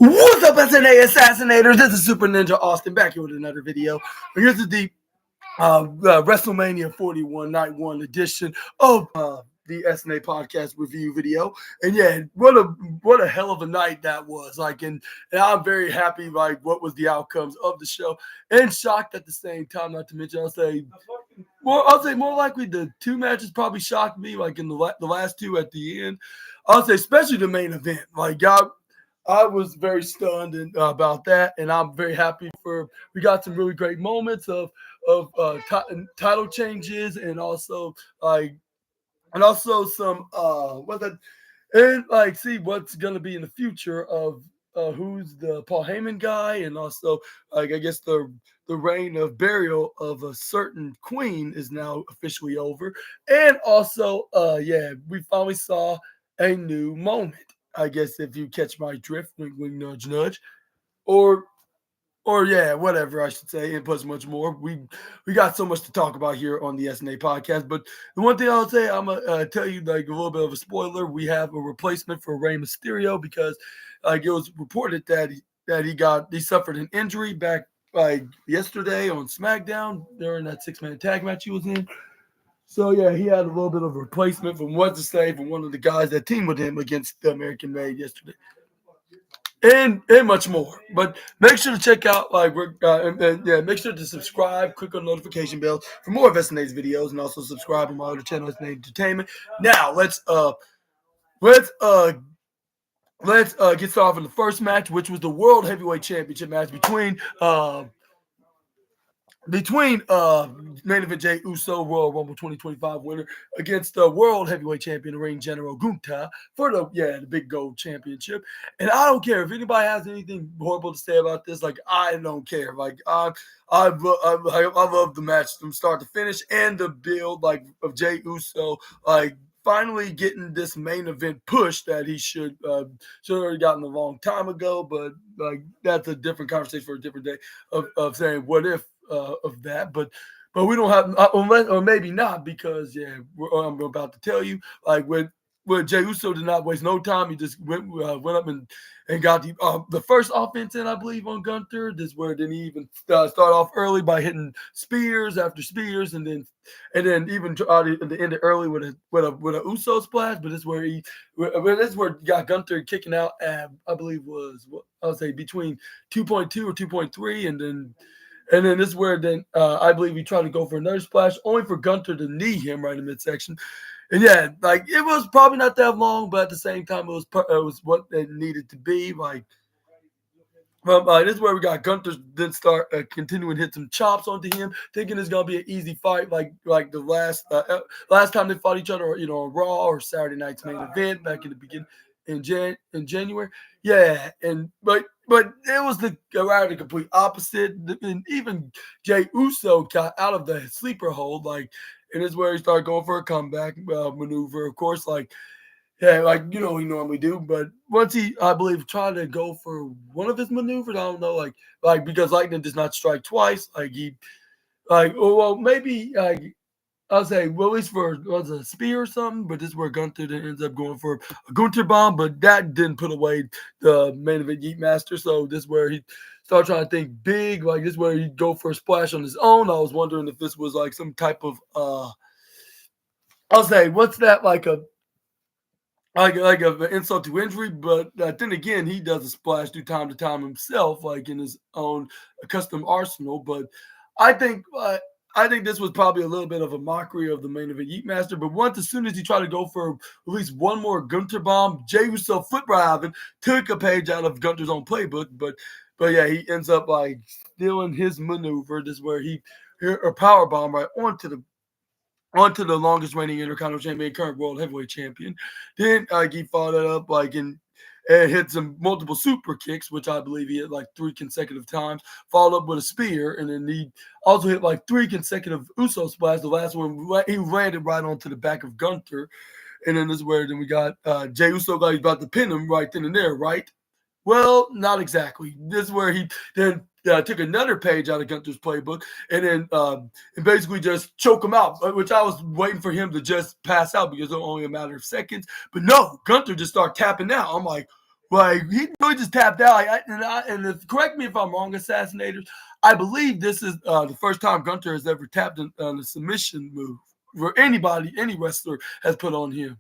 What's up, SNA Assassinators? This is Super Ninja Austin back here with another video. And here's the WrestleMania 41 Night 1 edition of the SNA podcast review video. And yeah, what a hell of a night that was. And I'm very happy what was the outcomes of the show, and shocked at the same time. Not to mention, I'll say more likely the two matches probably shocked me. In the last two at the end, I'll say especially the main event. I was very stunned about that, and I'm very happy we got some really great moments of title changes, and also some see what's gonna be in the future of who's the Paul Heyman guy, and also I guess the reign of burial of a certain queen is now officially over, and also we finally saw a new moment. I guess if you catch my drift, wink, wink, nudge, nudge, or yeah, whatever I should say, and plus much more. We got so much to talk about here on the SNA podcast. But the one thing I'll say, I'm gonna tell you a little bit of a spoiler. We have a replacement for Rey Mysterio because it was reported that he suffered an injury back yesterday on SmackDown during that 6-man tag match he was in. So, yeah, he had a little bit of a replacement from one of the guys that teamed with him against the American Made yesterday. And much more. But make sure to check out, make sure to subscribe, click on the notification bell for more of SNA's videos, and also subscribe to my other channel, SNA Entertainment. Now, let's get started off in the first match, which was the World Heavyweight Championship match between main event Jey Uso, Royal Rumble 2025 winner, against the World Heavyweight Champion, Ring General Gunther, for the big gold championship. And I don't care if anybody has anything horrible to say about this. I don't care. I love the match from start to finish, and the build of Jey Uso finally getting this main event push that he should have already gotten a long time ago. But that's a different conversation for a different day of saying what if. Of that, but we don't have, or maybe not, because I'm about to tell you, when Jey Uso did not waste no time. He just went up and got the first offense in, I believe, on Gunther. This is where then he even start off early by hitting spears after spears, and then even tried to end it early with a Uso splash. But this is where he got Gunther kicking out at, I believe was between 2.2 or 2.3, and then this is where I believe he tried to go for another splash, only for Gunther to knee him right in the midsection. And it was probably not that long, but at the same time, it was what it needed to be. This is where we got Gunther then start continuing to hit some chops onto him, thinking it's gonna be an easy fight, like the last time they fought each other, on Raw or Saturday night's main event back in the beginning in January. Yeah, but it was the complete opposite. And even Jey Uso got out of the sleeper hold, and it's where he started going for a comeback maneuver. Of course, he normally do. But once he, I believe, tried to go for one of his maneuvers, I don't know, because lightning does not strike twice. Maybe I'll say, at least was a spear or something, but this is where Gunther then ends up going for a Gunther bomb, but that didn't put away the main event Yeet Master. So this is where he started trying to think big. This is where he'd go for a splash on his own. I was wondering if this was some type of I'll say, what's that, an insult to injury, but then again, he does a splash from time to time himself, in his own custom arsenal. But I think this was probably a little bit of a mockery of the main event Yeet Master. But as soon as he tried to go for at least one more Gunther bomb, Jey Uso foot driving, took a page out of Gunther's own playbook. But yeah, he ends up stealing his maneuver. This is where he hit a power bomb right onto the longest reigning Intercontinental Champion, current World Heavyweight Champion. Then he followed it up and hit some multiple super kicks, which I believe he hit 3 consecutive times, followed up with a spear, and then he also hit 3 consecutive Uso splash. The last one, he landed right onto the back of Gunther. And then this is where we got Jey Uso he's about to pin him right then and there, right? Well, not exactly. This is where he then took another page out of Gunther's playbook and then and basically just choke him out, which I was waiting for him to just pass out because it was only a matter of seconds. But no, Gunther just started tapping out. I'm like, Like he really just tapped out. Correct me if I'm wrong, assassinators. I believe this is the first time Gunter has ever tapped on a submission move where any wrestler has put on him.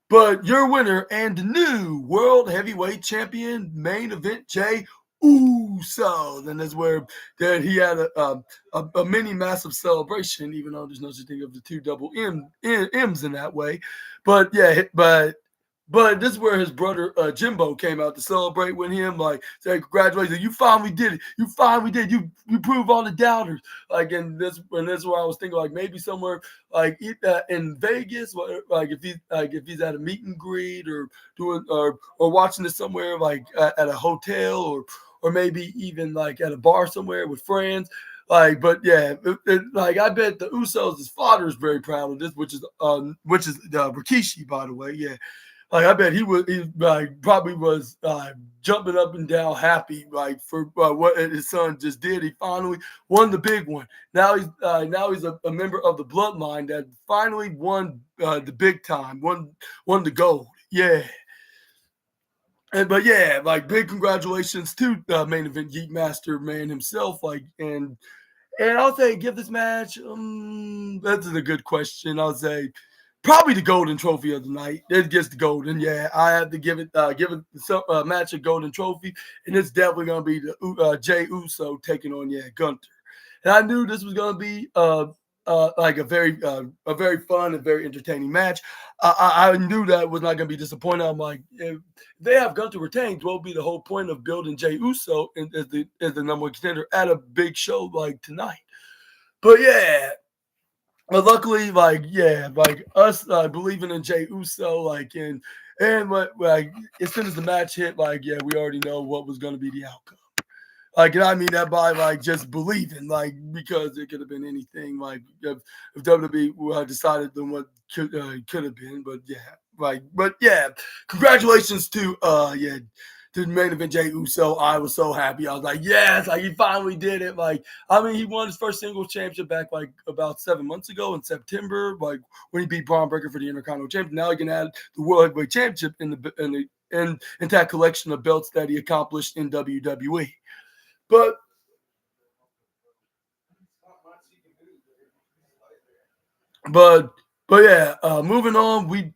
But your winner and the new World Heavyweight Champion, main event Jay Uso. And that's where that he had a mini massive celebration, even though there's no such thing of the two double M's in that way. But yeah, but this is where his brother Jimbo came out to celebrate with him, like say congratulations, you finally did it, you finally did, you proved all the doubters. Like and this is where I was thinking like maybe somewhere like in Vegas, like if he's at a meet and greet or doing or watching this somewhere like at a hotel or maybe even like at a bar somewhere with friends. But yeah, like I bet the Usos, his father is very proud of this, which is Rikishi, by the way. Yeah, like I bet he like probably was jumping up and down happy like for what his son just did. He finally won the big one. Now he's a member of the bloodline that finally won the big time, won the gold. Yeah. But yeah, like big congratulations to main event Yeet Master man himself. And I'll say give this match. That's a good question. I'll say probably the golden trophy of the night. It gets the golden. Yeah, I have to give it some match a golden trophy, and it's definitely gonna be the Jay Uso taking on Gunter. And I knew this was gonna be like a very fun and very entertaining match. I knew that was not going to be disappointing. I'm like, if they have Gunter retained, what will be the whole point of building Jay Uso as the number one contender at a big show like tonight? But yeah, but luckily, like us believing in Jay Uso, like as soon as the match hit, like we already know what was going to be the outcome. Like, and I mean that by like just believing, like because it could have been anything. Like if WWE decided on what could have been, but yeah, congratulations to to the main event Jay Uso. I was so happy. I was like, yes, like he finally did it. Like I mean, he won his first singles championship back like about 7 months ago in September, like when he beat Braun Breaker for the Intercontinental Championship. Now he can add the World Heavyweight Championship in that collection of belts that he accomplished in WWE. But but yeah, moving on, we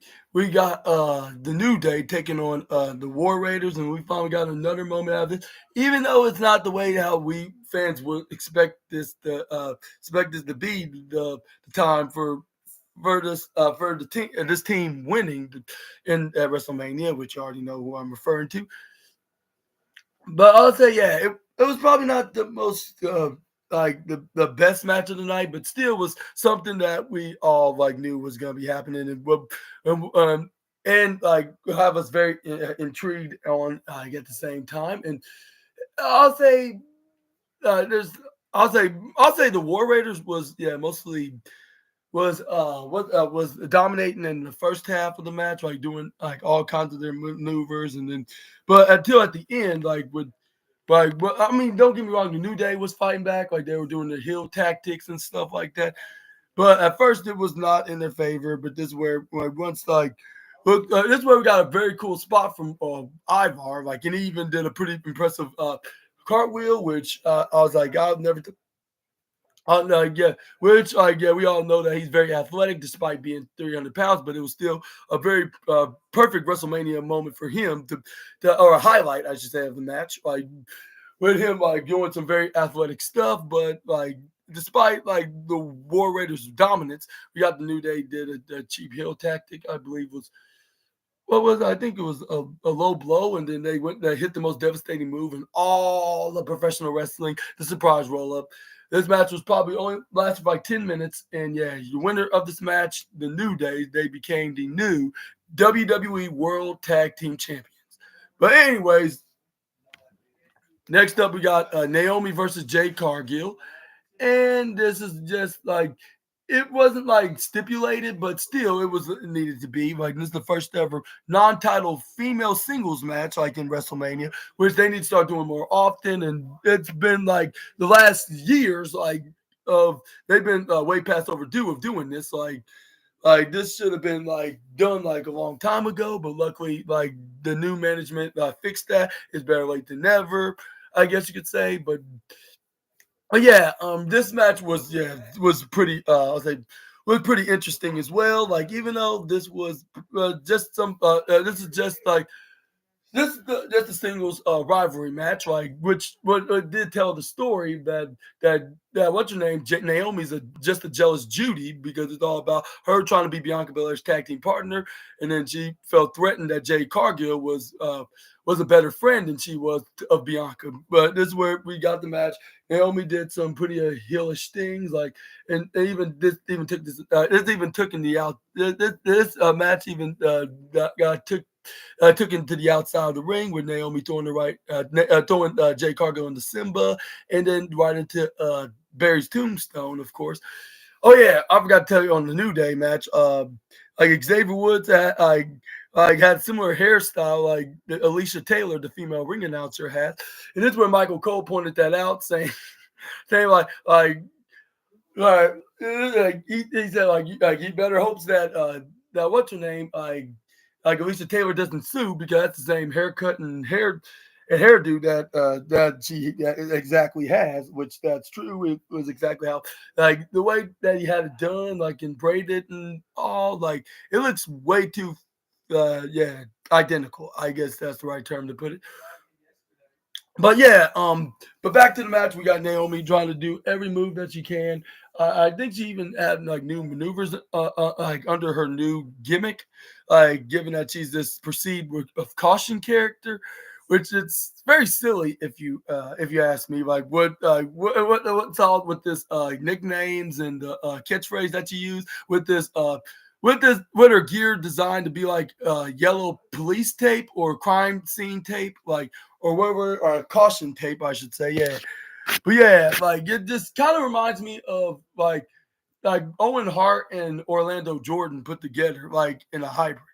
got the New Day taking on the War Raiders, and we finally got another moment out of this. Even though it's not the way how we fans would expect this to be the time for the team this team winning in at WrestleMania, which you already know who I'm referring to. But I'll say, yeah, it was probably not the most like the best match of the night, but still was something that we all like knew was gonna be happening and like have us very intrigued on at the same time. And I'll say there's I'll say the War Raiders was mostly was dominating in the first half of the match, like doing like all kinds of their maneuvers, and then but until at the end, well, I mean, don't get me wrong, the New Day was fighting back, like they were doing the heel tactics and stuff like that. But at first, it was not in their favor. But this is where like once like. Look, this is where we got a very cool spot from Ivar. Like, and he even did a pretty impressive cartwheel, which I was like, I've never which we all know that he's very athletic despite being 300 pounds, but it was still a very perfect WrestleMania moment for him or a highlight, I should say, of the match. Like with him like doing some very athletic stuff, but like despite like the War Raiders' dominance, we got the New Day did a cheap heel tactic, I believe was what was I think it was a low blow, and then they hit the most devastating move in all the professional wrestling, the surprise roll up. This match was probably only lasted like 10 minutes, and yeah, the winner of this match, the New Day, they became the new WWE World Tag Team Champions. But anyways, next up we got Naomi versus Jade Cargill, and this is just like it wasn't like stipulated, but still it was needed to be. Like this is the first ever non-title female singles match, like in WrestleMania, which they need to start doing more often. And it's been like the last years, like of they've been way past overdue of doing this. Like this should have been like done like a long time ago, but luckily like the new management fixed that. It's better late than never, I guess you could say. But yeah, this match was pretty. I'll say was pretty interesting as well. Like even though this was just this is just like this is just a singles rivalry match, like which what did tell the story that what's her name Naomi's just a jealous Judy because it's all about her trying to be Bianca Belair's tag team partner, and then she felt threatened that Jade Cargill was a better friend than she was of Bianca. But this is where we got the match. Naomi did some pretty heelish things, like and even this even took this even took in the out this match even took him to the outside of the ring with Naomi throwing throwing Jay Cargill into Simba, and then right into Barry's tombstone, of course. Oh yeah, I forgot to tell you on the New Day match. Like Xavier Woods had similar hairstyle like Alicia Taylor, the female ring announcer, had, and this is where Michael Cole pointed that out, saying he said like he better hopes that what's her name like Alicia Taylor doesn't sue because that's the same haircut and hairdo that she exactly has, which that's true. It was exactly how like the way that he had it done, like and braided and all, like it looks way too identical. I guess that's the right term to put it. But yeah, but back to the match, we got Naomi trying to do every move that she can. I think she even had like new maneuvers, like under her new gimmick, like given that she's this perceived of caution character, which it's very silly if you ask me. Like what's all with this nicknames and the catchphrase that you use with her gear designed to be like yellow police tape or crime scene tape, like or whatever, or caution tape, I should say. Yeah, but yeah, like it just kind of reminds me of like Owen Hart and Orlando Jordan put together, like in a hybrid.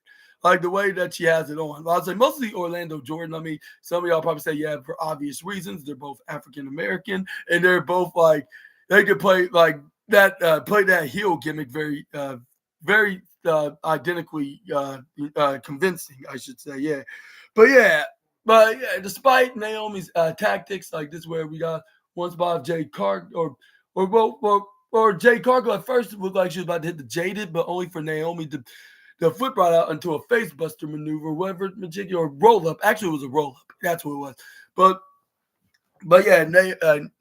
Like the way that she has it on. I'll say mostly Orlando Jordan. I mean, some of y'all probably say, yeah, for obvious reasons. They're both African American and they're both like they could play like that play that heel gimmick very identically convincing, I should say. Yeah. But yeah, but yeah, despite Naomi's tactics, like this, where we got one spot of Jade Cargill or Jade Cargill at first it looked like she was about to hit the Jaded, but only for Naomi to flip right out into a face buster maneuver, whatever or roll up. Actually, it was a roll up. That's what it was. But yeah,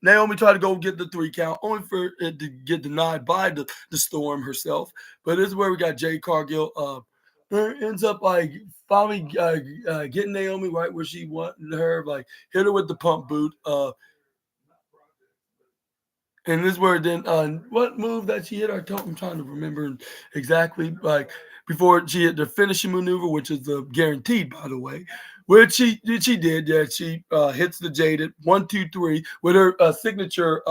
Naomi tried to go get the 3 count, only for it to get denied by the Storm herself. But this is where we got Jade Cargill. Ends up like finally getting Naomi right where she wanted her, like hit her with the pump boot. And this is where then what move that she hit? I'm trying to remember exactly. Like before she hit the finishing maneuver, which is the guaranteed, by the way, which she did. Yeah, she hits the Jaded 1, 2, 3 with her signature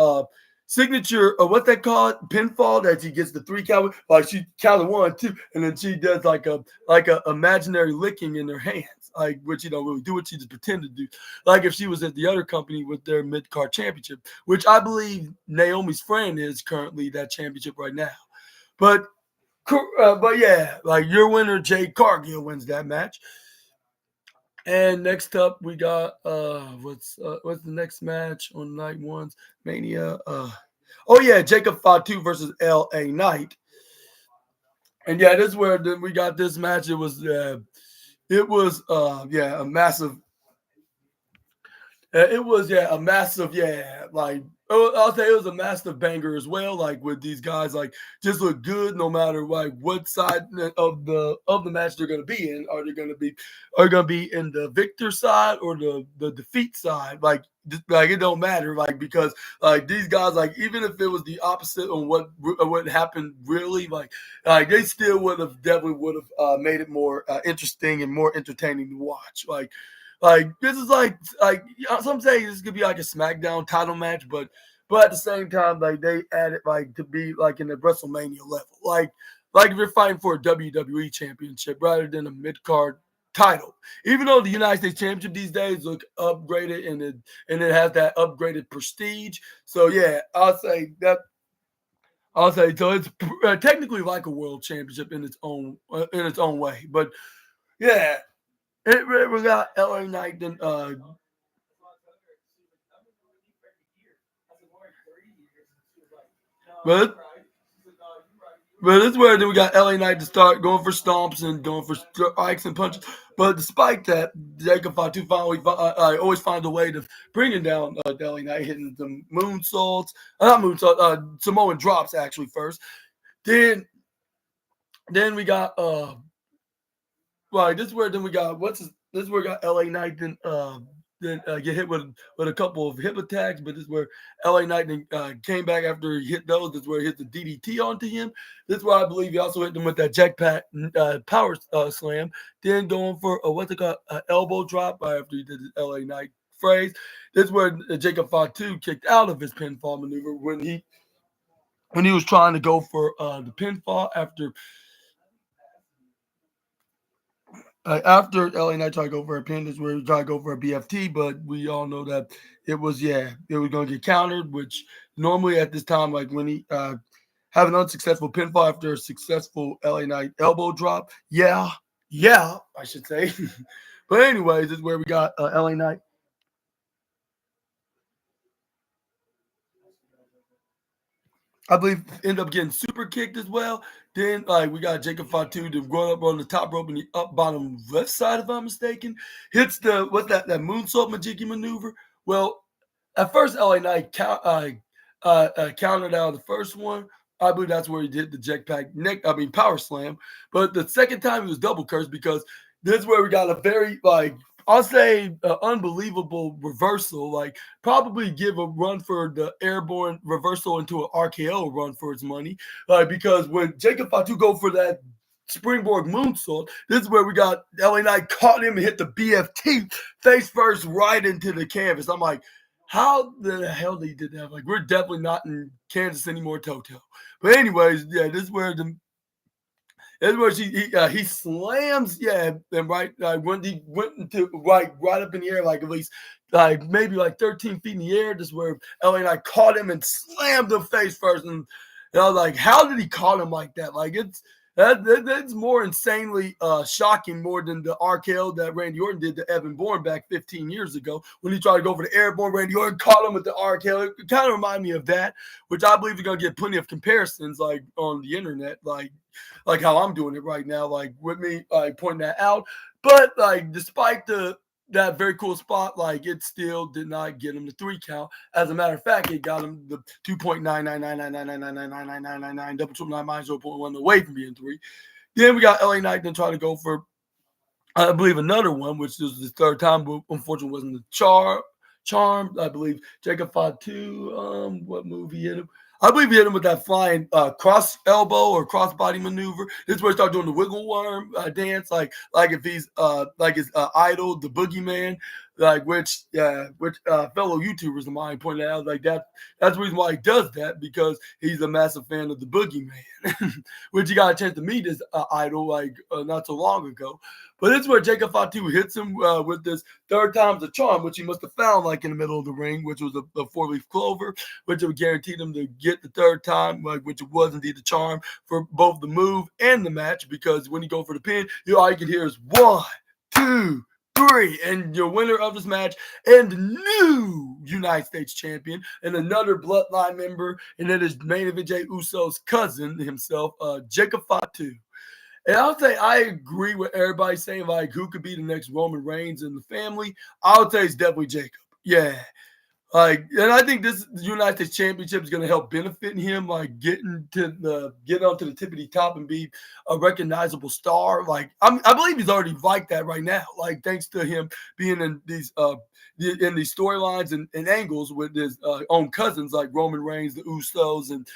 what they call it, pinfall, that she gets the 3 count. Like she counted 1, 2, and then she does like a imaginary licking in her hands, like which you don't really do it. She just pretend to do, like if she was at the other company with their mid card championship, which I believe Naomi's friend is currently that championship right now. But yeah, like your winner Jade Cargill wins that match. And next up, we got what's the next match on night one's Mania? Oh yeah, Jacob Fatu versus L.A. Knight. And yeah, this is where then we got this match. It was a massive it was a massive like I'll say it was a massive banger as well. Like with these guys, like just look good no matter like what side of the match they're going to be in. Are they going to be in the victor side or the defeat side? Like it don't matter. Like because like these guys, like even if it was the opposite of what happened really, like they still would have made it more interesting and more entertaining to watch. Like this is like some say this could be like a SmackDown title match, but at the same time, like they added like to be like in the WrestleMania level, like if you're fighting for a WWE championship rather than a mid card title. Even though the United States Championship these days look upgraded and it has that upgraded prestige. So yeah, I'll say that I'll say so. It's technically like a world championship in its own way, but yeah, we got LA Knight. Then but but this is where then we got LA Knight to start going for stomps and going for strikes and punches. But despite that, Jacob Fatu finally always finds a way to bring him down. LA Knight hitting the moonsaults, not moonsault, Samoan drops actually first. Then we got this is where then we got this is where we got LA Knight then get hit with a couple of hip attacks, but this is where LA Knight then, came back after he hit those. This is where he hit the DDT onto him. This is where I believe he also hit them with that jetpack power slam. Then going for what's it called, elbow drop after he did the LA Knight phrase. This is where Jacob Fatu kicked out of his pinfall maneuver when he was trying to go for the pinfall after LA Knight tried to go for a pin. This is where he tried to go for a BFT, but we all know that it was going to get countered, which normally at this time, like when he have an unsuccessful pinfall after a successful LA Knight elbow drop. Yeah, I should say. But anyways, this is where we got LA Knight. I believe end up getting super kicked as well. Then we got Jacob Fatu to run up on the top rope in the up bottom left side, if I'm mistaken. Hits the that moonsault Majiki maneuver. Well, at first LA Knight countered out the first one. I believe that's where he did the jetpack power slam. But the second time he was double cursed because this is where we got a very I'll say unbelievable reversal. Like probably give a run for the airborne reversal into an RKO run for its money. Because when Jacob Fatu go for that springboard moonsault, this is where we got LA Knight caught him and hit the BFT face first right into the canvas. I'm like, how the hell did he did that? Like we're definitely not in Kansas anymore, Toto. But anyways, yeah, this is where he slams, and right when he went into right up in the air, like at least maybe 13 feet in the air. This is where LA Knight caught him and slammed him face first, and I was like, how did he caught him like that? Like that's more insanely shocking more than the RKO that Randy Orton did to Evan Bourne back 15 years ago when he tried to go for the airborne. Randy Orton caught him with the RKO. It kind of reminded me of that, which I believe you're gonna get plenty of comparisons like on the internet, like how I'm doing it right now, like with me pointing that out. But despite that very cool spot, it still did not get him the 3 count. As a matter of fact, it got him the 2.99999999999 double triple nine minus 0.1 away from being 3. Then we got LA Knight then try to go for, I believe, another one, which was the third time, but unfortunately wasn't the charm. I believe Jacob Fatu, what move he hit him? I believe he hit him with that flying cross elbow or cross body maneuver. This is where he started doing the wiggle worm dance, like if he's like his idol, the boogeyman, which fellow YouTubers of mine pointed out, that's the reason why he does that, because he's a massive fan of the boogeyman, which he got a chance to meet his idol not so long ago. But this is where Jacob Fatu hits him with this third time's a charm, which he must have found in the middle of the ring, which was a 4-leaf clover, which would guarantee him to get the third time, which was indeed the charm for both the move and the match, because when you go for the pin, all you can hear is 1, 2, 3, and your winner of this match and the new United States champion and another bloodline member, and it is main event Jey Uso's cousin himself, Jacob Fatu. And I'll say I agree with everybody saying who could be the next Roman Reigns in the family. I would say it's definitely Jacob. Yeah. And I think this United States Championship is going to help benefit him, get onto the tippity top and be a recognizable star. I believe he's already like that right now. Thanks to him being in these storylines and angles with his own cousins like Roman Reigns, the Usos, and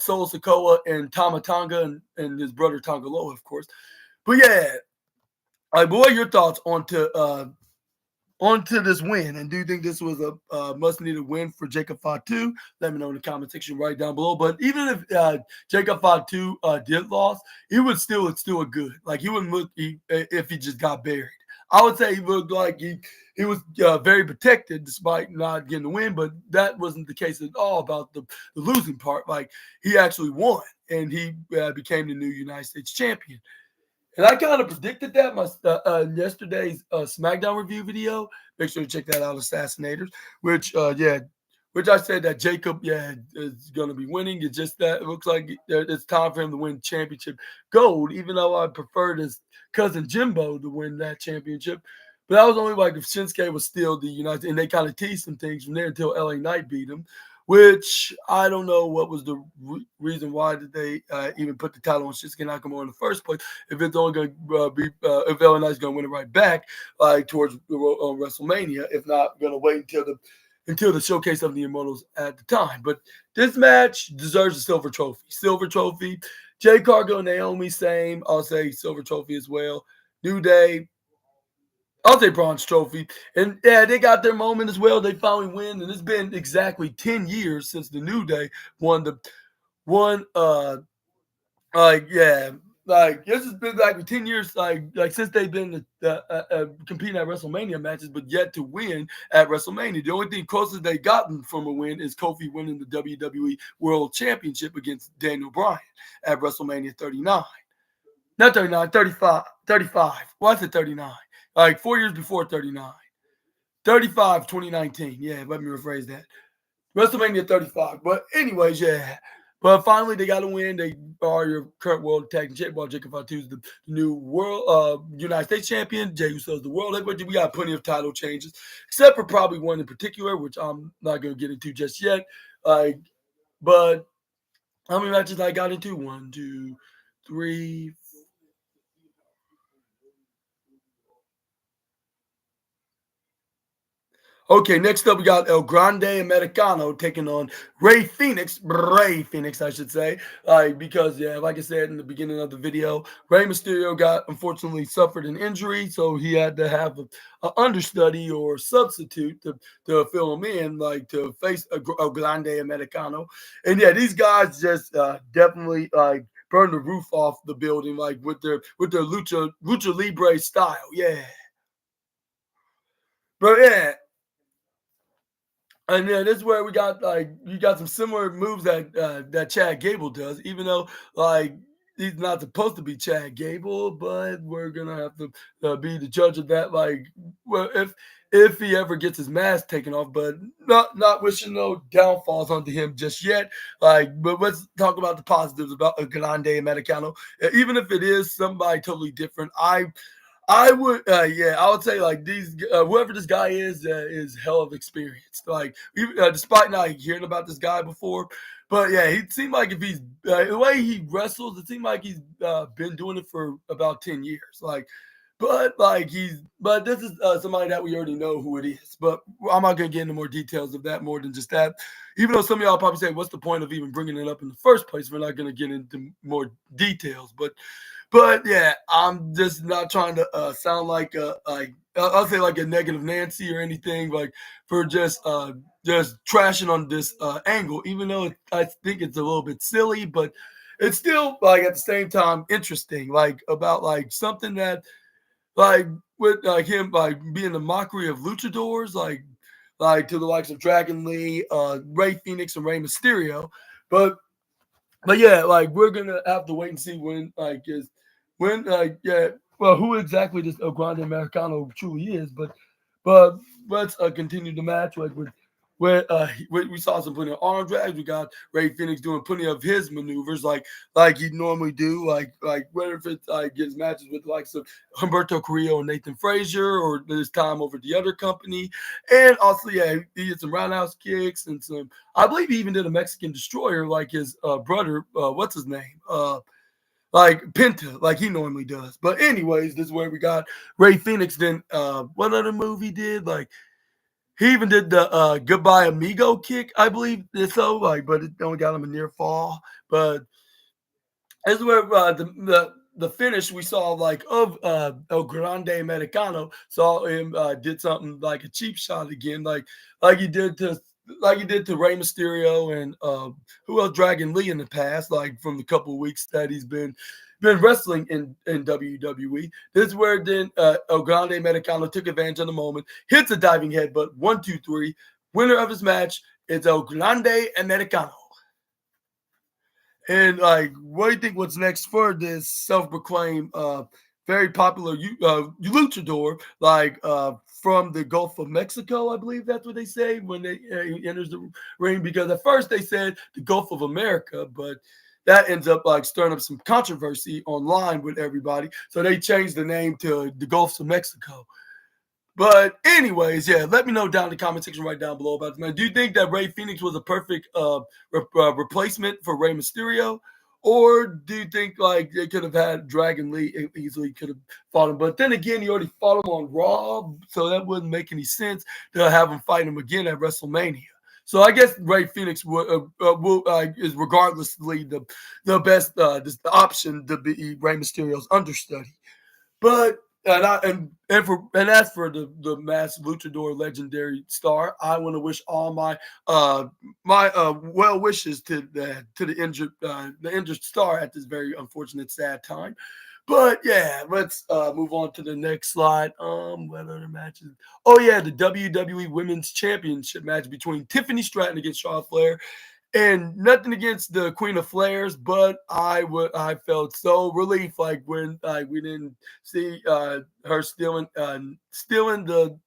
Solo Sikoa and Tama Tonga and his brother Tonga Loa, of course. But yeah, what are your thoughts onto this win? And do you think this was a must-needed win for Jacob Fatu? Let me know in the comment section right down below. But even if Jacob Fatu did lose, he would still look good. He wouldn't look if he just got buried. I would say he looked like he was very protected despite not getting the win, but that wasn't the case at all about the losing part. Like he actually won, and he became the new United States champion. And I kind of predicted that my yesterday's SmackDown review video. Make sure to check that out, Assassinators. Which I said that Jacob, is going to be winning. It's just that it looks like it's time for him to win championship gold. Even though I preferred his cousin Jimbo to win that championship, but that was only like if Shinsuke was still the United, and they kind of teased some things from there until LA Knight beat him. Which I don't know what was the reason why did they even put the title on Shinsuke Nakamura in the first place. If it's only going to be if LA Knight's going to win it right back, like towards WrestleMania, if not going to wait until the showcase of the Immortals at the time. But this match deserves a silver trophy. Silver trophy. Jay Cargill, Naomi, same. I'll say silver trophy as well. New Day, I'll say bronze trophy. And yeah, they got their moment as well. They finally win. And it's been exactly 10 years since the New Day won like this has been like 10 years, like since they've been competing at WrestleMania matches, but yet to win at WrestleMania. The only thing closest they gotten from a win is Kofi winning the WWE World Championship against Daniel Bryan at WrestleMania 39. Not 39, 35, 35. Why is it 39? Like 4 years before 39. 35, 2019. Yeah, let me rephrase that. WrestleMania 35. But anyways, yeah. But finally, they got to win. They are your current world tag team champion. While Jacob Fatu is the new world United States champion. Jey Uso is the world heavyweight. We got plenty of title changes, except for probably one in particular, which I'm not going to get into just yet. But how many matches I got into? 1, 2, 3. Okay, next up we got El Grande Americano taking on Rey Fenix, I should say, because like I said in the beginning of the video, Rey Mysterio unfortunately suffered an injury, so he had to have an understudy or substitute to fill him in, like to face El Grande Americano, and yeah, these guys just definitely burn the roof off the building, like with their lucha libre style, yeah, but yeah. And then this is where we got you got some similar moves that Chad Gable does, even though like he's not supposed to be Chad Gable, but we're gonna have to be the judge of that. Like, well, if he ever gets his mask taken off, but not wishing no downfalls onto him just yet. Like, but let's talk about the positives about Grande Americano. Even if it is somebody totally different, I would, I would say like these, whoever this guy is hell of experienced. Like, even, despite not hearing about this guy before, but yeah, he seemed like if he's the way he wrestles, it seemed like he's been doing it for about 10 years. But this is somebody that we already know who it is. But I'm not gonna get into more details of that more than just that. Even though some of y'all probably say, "What's the point of even bringing it up in the first place?" We're not gonna get into more details, but yeah, I'm just not trying to sound like I'll say like a negative Nancy or anything like for just trashing on this angle, even though I think it's a little bit silly, but it's still like at the same time interesting, like about like something that like with like him like being the mockery of luchadors, like to the likes of Dragon Lee, Rey Fenix, and Rey Mysterio, but yeah, like we're gonna have to wait and see who exactly this El Grande Americano truly is, but let's continue the match like we saw some plenty of arm drags. We got Rey Fenix doing plenty of his maneuvers like he normally do, like whether if it's gets matches with the likes of Humberto Carrillo and Nathan Frazier, or this time over the other company, and also he did some roundhouse kicks and some. I believe he even did a Mexican destroyer like his brother. What's his name? Like Penta, like he normally does. But anyways, this is where we got Rey Fenix. Then what other move he did? Like he even did the goodbye amigo kick, I believe. So but it only got him a near fall. But this is where the finish we saw like of El Grande Americano, saw him did something like a cheap shot again, like he did to Rey Mysterio and who else, Dragon Lee in the past, like from the couple of weeks that he's been been wrestling in WWE. This is where then El Grande Americano took advantage of the moment, hits a diving headbutt, 1, 2, 3. Winner of his match is El Grande Americano. And like, what do you think? What's next for this self-proclaimed, very popular luchador, like from the Gulf of Mexico? I believe that's what they say when they he enters the ring. Because at first they said the Gulf of America, but that ends up like stirring up some controversy online with everybody. So they changed the name to the Gulf of Mexico. But anyways, yeah, let me know down in the comment section right down below about this, man. Do you think that Rey Fenix was a perfect replacement for Rey Mysterio? Or do you think like they could have had Dragon Lee easily could have fought him? But then again, he already fought him on Raw, so that wouldn't make any sense to have him fight him again at WrestleMania. So I guess Rey Fenix is regardlessly the best the option to be Rey Mysterio's understudy. But and as for the mass luchador legendary star, I want to wish all my well wishes to the injured star at this very unfortunate sad time. But yeah, let's move on to the next slide. What other matches? Oh yeah, the WWE Women's Championship match between Tiffany Stratton against Charlotte Flair. And nothing against the Queen of Flares, but I felt so relief like when we didn't see her stealing the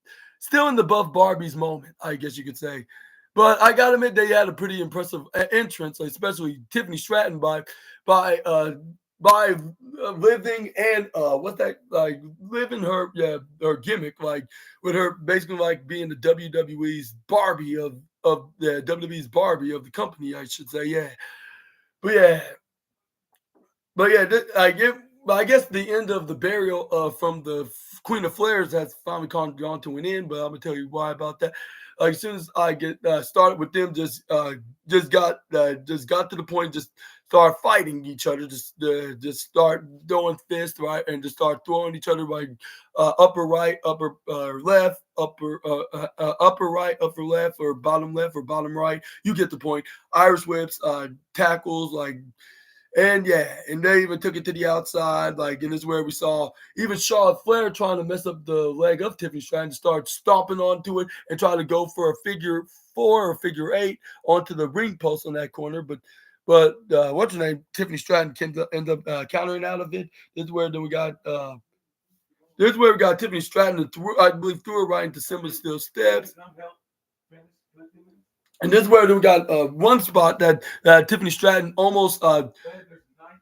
Buff Barbie's moment, I guess you could say. But I gotta admit they had a pretty impressive entrance, like, especially Tiffany Stratton by living and what's that like living her gimmick, like with her basically like being the WWE's Barbie of the WWE's Barbie of the company, I should say. Yeah, but yeah, I guess the end of the burial from the Queen of Flares has finally gone to an end. But I'm gonna tell you why about that. Like, as soon as I get started with them, just got to the point, just start fighting each other, just start throwing fists, right, and just start throwing each other like upper right, upper left, upper right, upper left, or bottom right. You get the point. Irish whips, tackles, like. And yeah, and they even took it to the outside, like, and this is where we saw even Charlotte Flair trying to mess up the leg of Tiffany Stratton to start stomping onto it and try to go for a figure 4 or figure 8 onto the ring post on that corner. But what's her name? Tiffany Stratton can end up countering out of it. This is where then we got Tiffany Stratton, I believe, threw her right into Simba Steel steps. And this is where we got one spot that Tiffany Stratton almost tried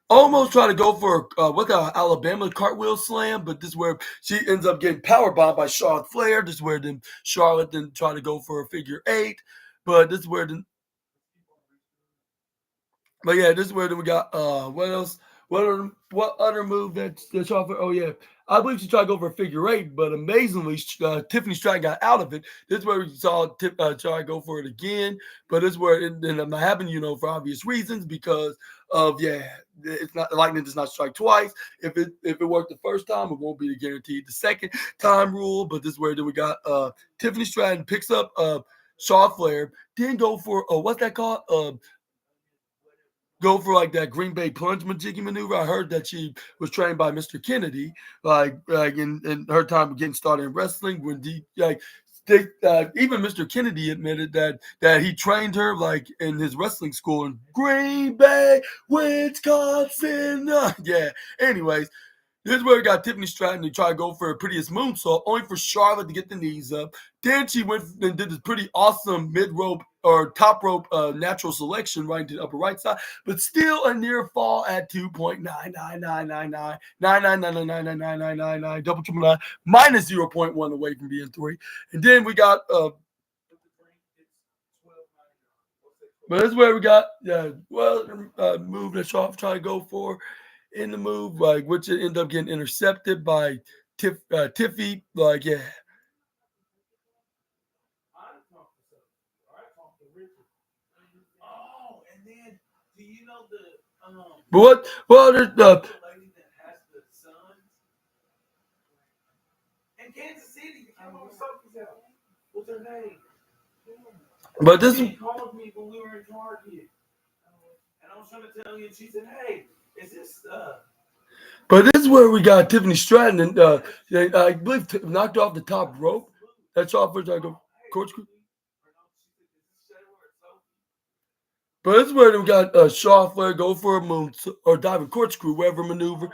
to go for Alabama cartwheel slam, but this is where she ends up getting power bombed by Charlotte Flair. This is where then Charlotte then tried to go for a figure 8, but this is where then. But yeah, this is where then we got what else? What other move that Charlotte? Oh yeah, I believe she tried to go for a figure 8, but amazingly, Tiffany Stratton got out of it. This is where we saw try to go for it again, but this is where it ended up happening, for obvious reasons, because of it's not lightning does not strike twice. If it worked the first time, it won't be guaranteed the second time rule. But this is where then we got Tiffany Stratton picks up Charlotte Flair, then go for what's that called? Go for like that Green Bay plunge jiggy maneuver. I heard that she was trained by Mr. Kennedy, like in her time getting started in wrestling. When even Mr. Kennedy admitted that he trained her like in his wrestling school in Green Bay, Wisconsin. Yeah. Anyways, this is where we got Tiffany Stratton to try to go for a prettiest moonsault, only for Charlotte to get the knees up. Then she went and did this pretty awesome mid-rope or top rope natural selection right into the upper right side, but still a near fall at 2.9999999999999 double triple nine minus 0.1 away from being 3. And then we got but this is where we got move that Charlotte trying to go for in the move, like, which ended up getting intercepted by Tiffy. Like, yeah. Oh, and then do you know the But what? Well, there's lady that has the sons in Kansas City? What's her name? But this. She called me when we were in Target, and I was trying to tell you, and she said, "Hey, is this But this is where we got Tiffany Stratton, and I believe knocked off the top rope. That's off for like a corkscrew. But this is where we got Shaw Flair go for a moon or diving corkscrew, whatever maneuver.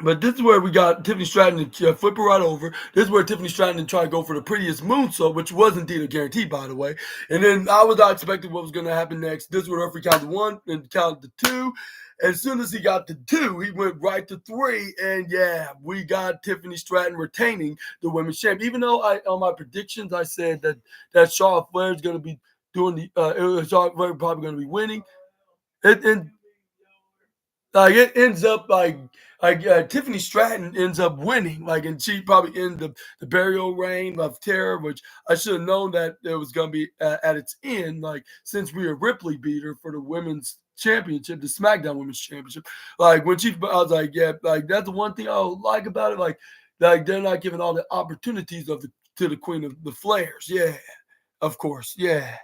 But this is where we got Tiffany Stratton to flip her right over. This is where Tiffany Stratton tried to go for the prettiest moonsault, which was indeed a guarantee, by the way. And then I was not expecting what was going to happen next. This is where the referee counted one and counted to two. As soon as he got to two, he went right to three. And yeah, we got Tiffany Stratton retaining the women's champ. Even though on my predictions, I said that Charlotte Flair is going to be doing Charlotte Flair probably going to be winning. And it ends up like Tiffany Stratton ends up winning, and she probably ended the burial reign of terror, which I should have known that it was going to be at its end. Since Rhea Ripley beat her for the women's championship, the SmackDown Women's Championship, when I was like, yeah, that's the one thing I like about it, like they're not giving all the opportunities to the Queen of the Flairs, yeah, of course, yeah.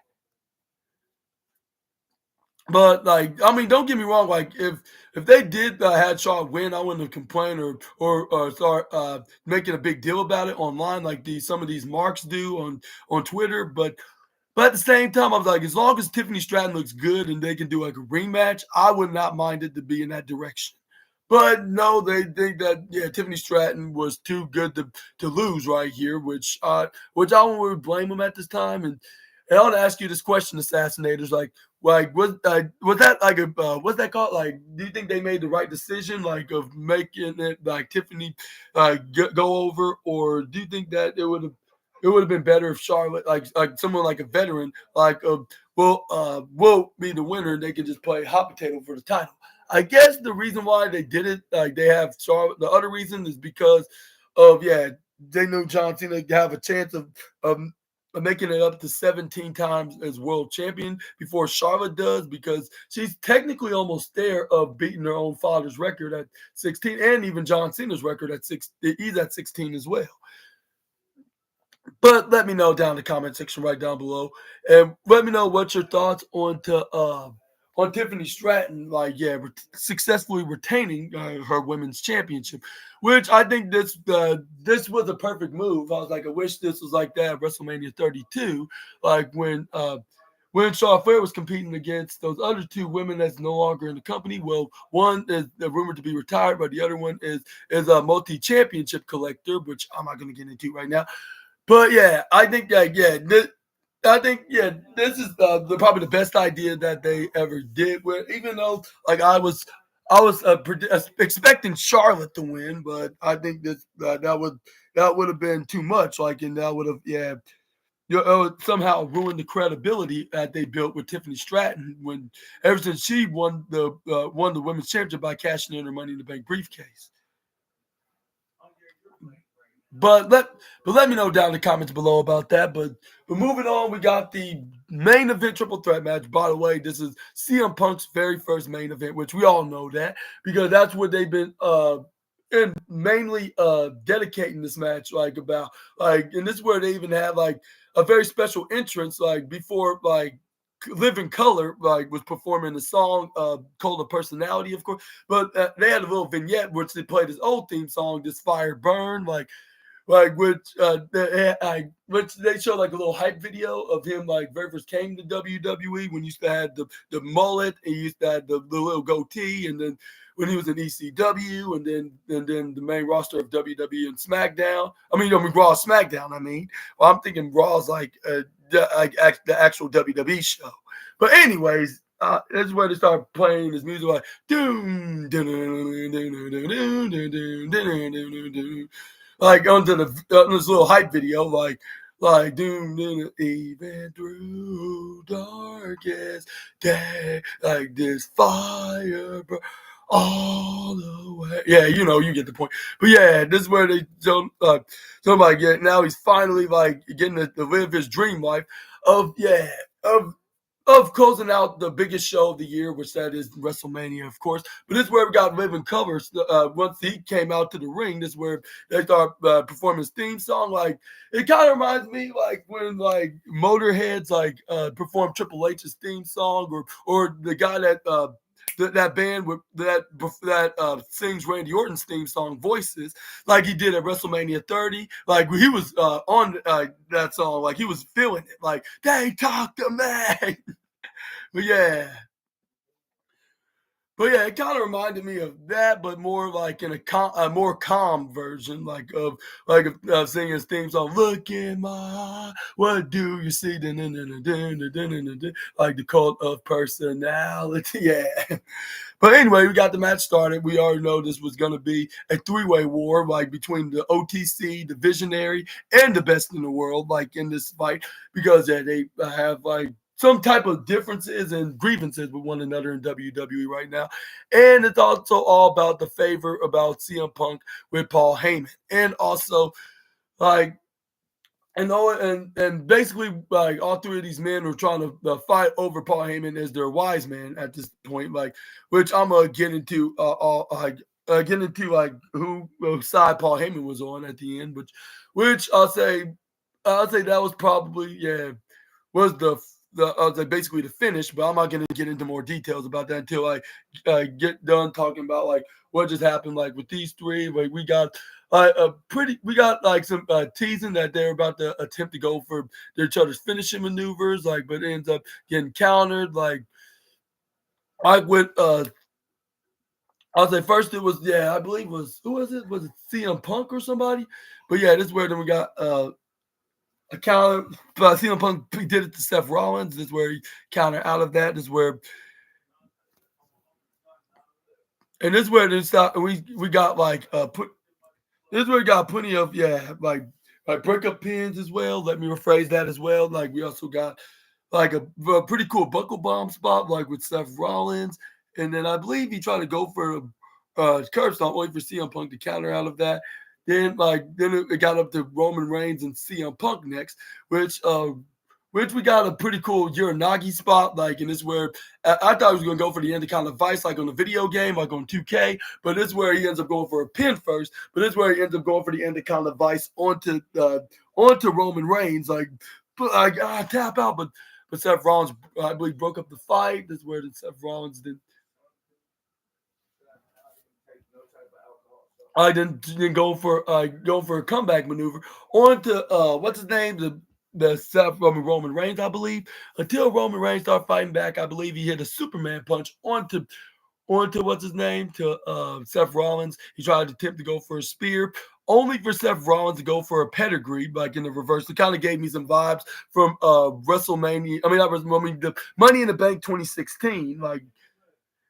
But don't get me wrong. If they did had Charlotte win, I wouldn't have complained or start making a big deal about it online like some of these marks do on Twitter. But at the same time, I was like, as long as Tiffany Stratton looks good and they can do a rematch, I would not mind it to be in that direction. But no, they think that Tiffany Stratton was too good to lose right here, which I wouldn't really blame them at this time. And I want to ask you this question, assassinators. Was that what's that called? Do you think they made the right decision, of making it Tiffany go over, or do you think that it would have been better if Charlotte, someone like a veteran, will be the winner and they can just play hot potato for the title? I guess the reason why they did it, they have Charlotte. The other reason is because of they knew John Cena to have a chance of making it up to 17 times as world champion before Charlotte does, because she's technically almost there of beating her own father's record at 16 and even John Cena's record at 6. He's at 16 as well. But let me know down in the comment section right down below, and let me know what your thoughts on Tiffany Stratton, successfully retaining her women's championship, which I think this was a perfect move. I was like, I wish this was like that at WrestleMania 32, when Charlotte Flair was competing against those other two women that's no longer in the company. Well, one is rumored to be retired, but the other one is a multi-championship collector, which I'm not going to get into right now. But yeah, I think this is probably the best idea that they ever did. Even though I was expecting Charlotte to win, but I think that would have been too much. And that would have somehow ruined the credibility that they built with Tiffany Stratton ever since she won the women's championship by cashing in her Money in the Bank briefcase. But let me know down in the comments below about that. But moving on, we got the main event triple threat match. By the way, this is CM Punk's very first main event, which we all know that because that's what they've been mainly dedicating this match about. And this is where they even have a very special entrance before Living Color was performing the song called "The Personality," of course. But they had a little vignette which they played his old theme song, "This Fire Burn," which they showed a little hype video of him very first came to WWE when he used to have the mullet, and he used to have the little goatee, and then when he was in ECW, and then the main roster of WWE and SmackDown. Raw, SmackDown. Well, I'm thinking Raw's the actual WWE show. But anyways, that's where they started playing his music doom, onto this little hype video, doom, even through darkest day, this fire burn all the way. Yeah, you get the point. But yeah, this is where they now he's finally getting to live his dream life of of closing out the biggest show of the year, which that is WrestleMania, of course. But this is where we got living covers. Once he came out to the ring, this is where they start performing his theme song. Like, it kind of reminds me like when like Motorheads like perform Triple H's theme song, or the guy that that band with that sings Randy Orton's theme song, Voices, like he did at WrestleMania 30. Like he was on that song, like he was feeling it. Like, they talk to me. But yeah. But yeah, it kind of reminded me of that, but more like in a more calm version, like of singing his theme song. Look in my eye, what do you see? Dun, dun, dun, dun, dun, dun, dun, dun, dun. Like the cult of personality. Yeah. But anyway, we got the match started. We already know this was going to be a three-way war, like between the OTC, the Visionary, and the Best in the World, like in this fight, because yeah, they have like some type of differences and grievances with one another in WWE right now. And it's also all about the favor about CM Punk with Paul Heyman. And also, like, and basically, like, all three of these men were trying to fight over Paul Heyman as their wise man at this point, like, which I'm gonna get into like who side Paul Heyman was on at the end, which I'll say that was probably was basically the finish, but I'm not going to get into more details about that until I get done talking about like what just happened, like with these three. Like we got like some teasing that they're about to attempt to go for each other's finishing maneuvers, like, but it ends up getting countered. Like with I'll say first it was I believe who was it? Was it CM Punk or somebody? But yeah, this is where then we got a counter. CM Punk did it to Seth Rollins. This is where he countered out of that. This is where, and this is where this we got like this is where we got plenty of like breakup pins as well. Let me rephrase that as well. Like we also got like a pretty cool buckle bomb spot like with Seth Rollins, and then I believe he tried to go for a curb stomp, waiting for CM Punk to counter out of that. Then it got up to Roman Reigns and CM Punk next, which we got a pretty cool Uranagi spot, like, and this is where I thought he was going to go for the Anaconda Vice, like on the video game, like on 2K, but this is where he ends up going for a pin first, but this is where he ends up going for the Anaconda Vice onto Roman Reigns, like, tap out, but Seth Rollins, I believe, broke up the fight. This is where Seth Rollins did. I didn't go for a comeback maneuver onto what's his name, the Seth Roman Reigns, I believe. Until Roman Reigns started fighting back, I believe he hit a Superman punch onto what's his name, to Seth Rollins. He tried to attempt to go for a spear, only for Seth Rollins to go for a pedigree, like in the reverse. It kind of gave me some vibes from WrestleMania. I mean, the Money in the Bank 2016, like.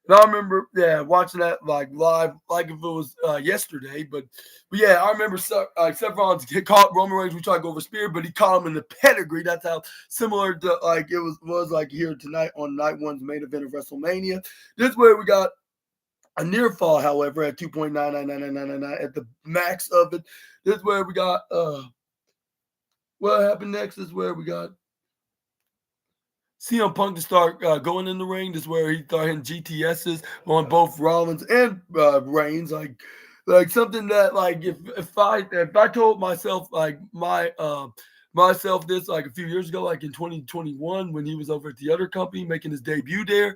And I remember, watching that like live, like if it was yesterday. But yeah, I remember Seth Rollins caught Roman Reigns. We tried to go over spear, but he caught him in the pedigree. That's how similar to like it was like here tonight on night one's main event of WrestleMania. This is where we got a near fall, however, at 2.99999 at the max of it. This is where we got what happened next is where we got CM Punk to start going in the ring. This is where he started hitting GTSs on both Rollins and Reigns. Like something that like if I told myself like myself this like a few years ago, like in 2021 when he was over at the other company making his debut there.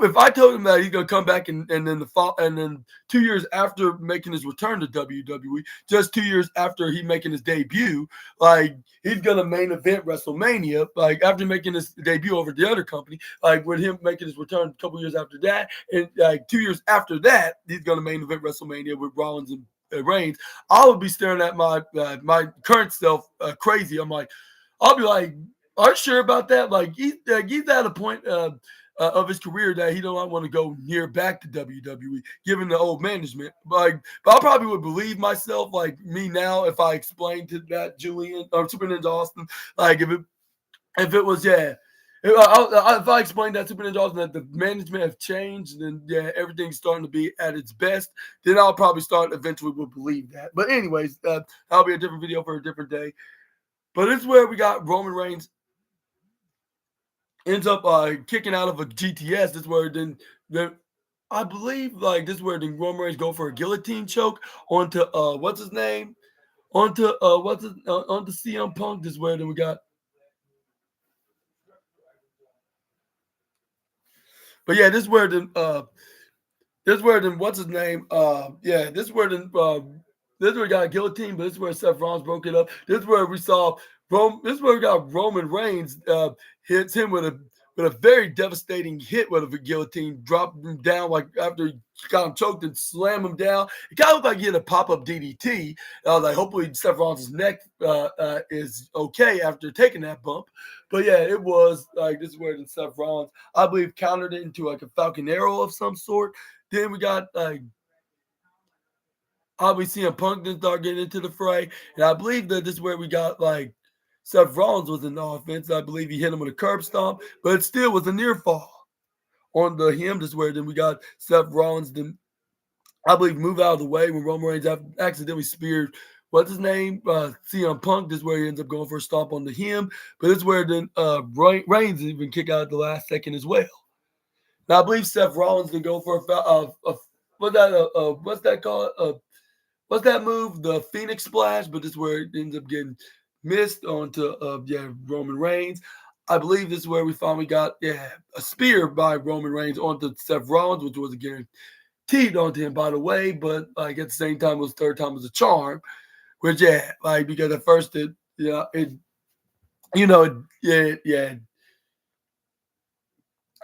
If I told him that he's gonna come back and then 2 years after making his return to WWE, just 2 years after he making his debut, like he's gonna main event WrestleMania, like after making his debut over the other company, like with him making his return a couple years after that, and like 2 years after that, he's gonna main event WrestleMania with Rollins and Reigns. I would be staring at my current self crazy. I'm like, I'll be like, are you sure about that? Like he's at a point of his career that he don't want to go near back to WWE, given the old management. But I probably would believe myself, like me now, if I explained to that Julian or Super Ninja Austin, like if it was if I explained that Super Ninja Austin that the management have changed, then everything's starting to be at its best, then I'll probably start eventually will believe that. But anyways, that'll be a different video for a different day. But it's where we got Roman Reigns ends up kicking out of a GTS. This is where then I believe like this is where then Roman Reigns go for a guillotine choke onto what's his name? Onto CM Punk. This is where then we got. But yeah, this is where then what's his name? Yeah, this is where then this is where we got a guillotine, but this is where Seth Rollins broke it up. This is where we saw This is where we got Roman Reigns hits him with a very devastating hit with a guillotine, dropped him down like after he got him choked and slammed him down. It kind of looked like he had a pop up DDT. I was like, hopefully Seth Rollins' neck is okay after taking that bump. But yeah, it was like this is where Seth Rollins, I believe, countered it into like a Falcon Arrow of some sort. Then we got like obviously CM Punk didn't start getting into the fray. And I believe that this is where we got like Seth Rollins was in the offense. I believe he hit him with a curb stomp, but it still was a near fall on the him. This is where then we got Seth Rollins then I believe move out of the way when Roman Reigns accidentally speared what's his name? CM Punk. This is where he ends up going for a stomp on the him. But this is where then Reigns even kick out at the last second as well. Now I believe Seth Rollins can go for what's that called? What's that move? The Phoenix Splash, but this is where it ends up getting missed onto Roman Reigns. I believe this is where we finally got a spear by Roman Reigns onto Seth Rollins, which was guaranteed onto him by the way, but like at the same time it was third time was a charm. Which like because at first it it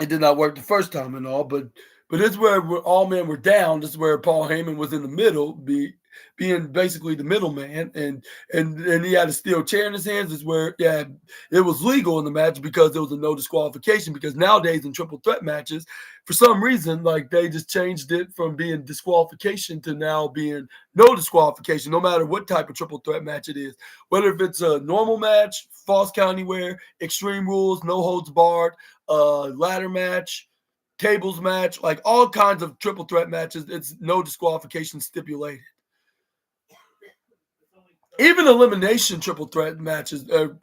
did not work the first time and all, but this is where all men were down. This is where Paul Heyman was in the middle, being basically the middleman, and he had a steel chair in his hands. This is where it was legal in the match because there was a no disqualification. Because nowadays in triple threat matches, for some reason, like they just changed it from being disqualification to now being no disqualification, no matter what type of triple threat match it is. Whether if it's a normal match, false count anywhere, extreme rules, no holds barred, ladder match, tables match, like all kinds of triple threat matches, it's no disqualification stipulated. Even elimination triple threat matches are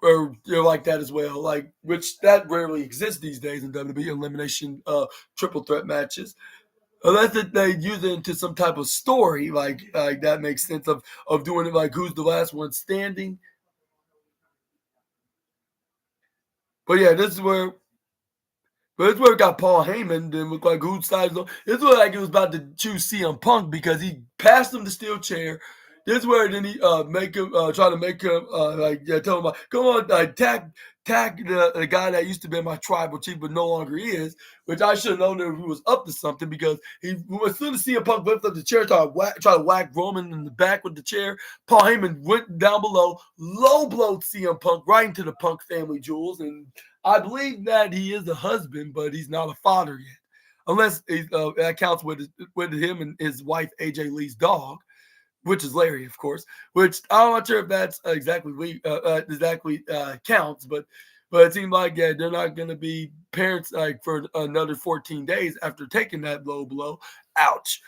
like that as well, like which that rarely exists these days in WWE. Elimination triple threat matches, unless they use it into some type of story, like that makes sense of doing it like who's the last one standing. But yeah, this is where. But it's where it got Paul Heyman. Then looked like whose side is on. It's looked like he was about to choose CM Punk because he passed him the steel chair. This is where then he make him try to make him tell him come on attack the guy that used to be my tribal chief but no longer is, which I should have known that he was up to something because he as soon as CM Punk lifted up the chair try to whack Roman in the back with the chair, Paul Heyman went down below, low blowed CM Punk right into the Punk family jewels, and I believe that he is a husband, but he's not a father yet, unless that counts with him and his wife AJ Lee's dog, which is Larry, of course. Which I'm not sure if that's exactly counts, but it seemed like they're not going to be parents like for another 14 days after taking that low blow. Ouch.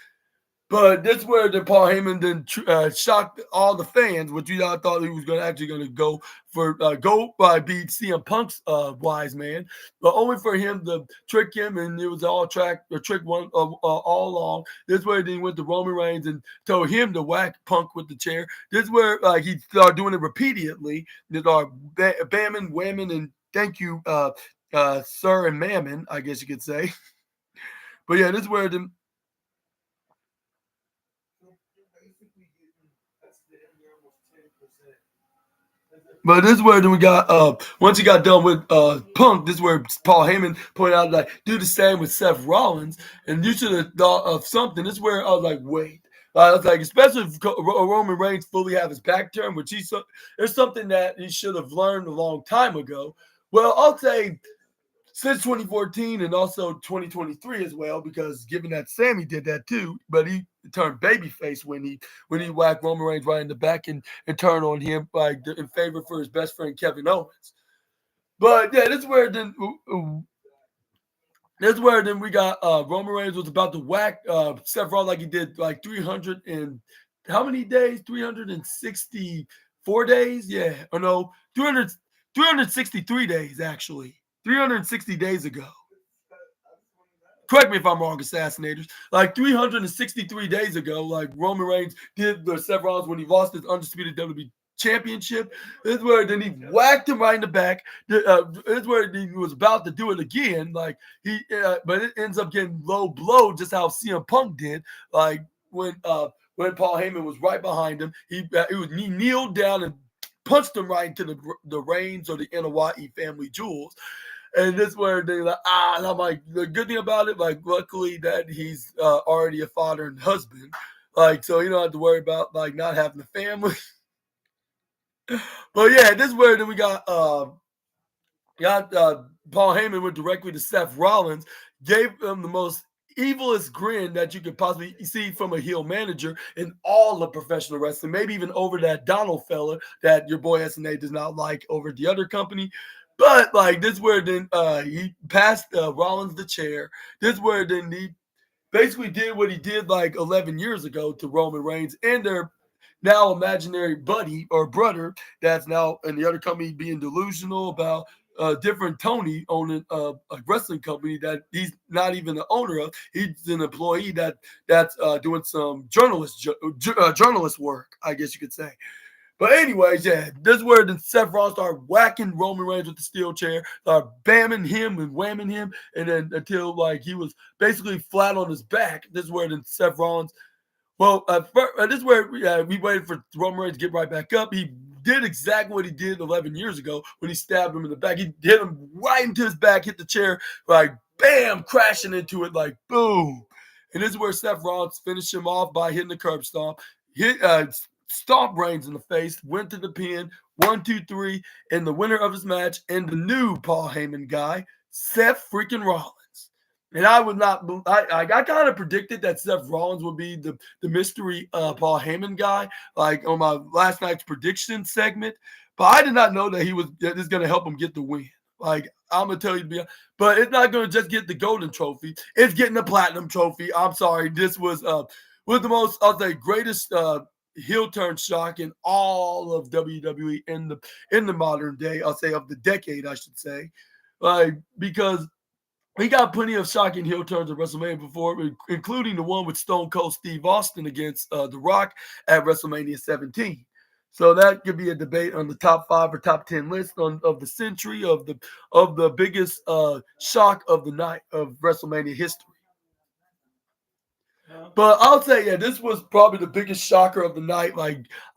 But this is where the Paul Heyman then shocked all the fans, which you all thought he was actually going to go for beat CM Punk's wise man, but only for him to trick him, and it was all trick one all along. This is where he went to Roman Reigns and told him to whack Punk with the chair. This is where he started doing it repeatedly. There's our bamming, whamming, and thank you, sir and mammon, I guess you could say. But yeah, this is where the But this is where then we got once he got done with Punk, this is where Paul Heyman pointed out like do the same with Seth Rollins, and you should have thought of something. This is where I was like, wait. I was like, especially if Roman Reigns fully have his back turned, which there's something that he should have learned a long time ago. Well, I'll say since 2014 and also 2023 as well, because given that Sammy did that too, but he turned babyface when he whacked Roman Reigns right in the back and turned on him like in favor for his best friend Kevin Owens. But yeah, this is where then we got Roman Reigns was about to whack Seth Rollins like he did like 300 and how many days? 364 days? Yeah, or no, 363 days actually. 360 days ago. Correct me if I'm wrong, assassinators. Like 363 days ago, like Roman Reigns did the Seth Rollins when he lost his undisputed WWE championship. This is where then he whacked him right in the back. This is where he was about to do it again. Like but it ends up getting low blow, just how CM Punk did. Like when Paul Heyman was right behind him, he kneeled down and punched him right into the reins or the NYE family jewels. And this where they're like, and I'm like, the good thing about it, like, luckily that he's already a father and husband. Like, so you don't have to worry about, like, not having a family. But yeah, this is where then we got Paul Heyman went directly to Seth Rollins, gave him the most evilest grin that you could possibly see from a heel manager in all of professional wrestling, maybe even over that Donald fella that your boy SNA does not like over the other company. But like this is where then he passed Rollins the chair. This is where then he basically did what he did like 11 years ago to Roman Reigns and their now imaginary buddy or brother that's now in the other company being delusional about different Tony owning a wrestling company that he's not even the owner of. He's an employee that's doing some journalist work, I guess you could say. But anyways, yeah, this is where then Seth Rollins started whacking Roman Reigns with the steel chair, started bamming him and whamming him, and then until like he was basically flat on his back. This is where then Seth Rollins, this is where we waited for Roman Reigns to get right back up. He did exactly what he did 11 years ago when he stabbed him in the back. He hit him right into his back, hit the chair, like bam, crashing into it, like boom. And this is where Seth Rollins finished him off by hitting the curb stomp. Stomp Reigns in the face, went to the pin, 1, 2, 3, and the winner of his match and the new Paul Heyman guy, Seth freaking Rollins. And I would not, I kind of predicted that Seth Rollins would be the mystery Paul Heyman guy, like on my last night's prediction segment. But I did not know that he was just going to help him get the win. Like, I'm going to tell you, but it's not going to just get the golden trophy. It's getting the platinum trophy. I'm sorry. This was the most, I'll say, greatest heel turn shock in all of WWE in the modern day. I'll say of the decade, I should say. Like, because we got plenty of shocking heel turns at WrestleMania before, including the one with Stone Cold Steve Austin against The Rock at WrestleMania 17. So that could be a debate on the top 5 or top 10 list of the century of the biggest shock of the night of WrestleMania history. But I'll say, yeah, this was probably the biggest shocker of the night.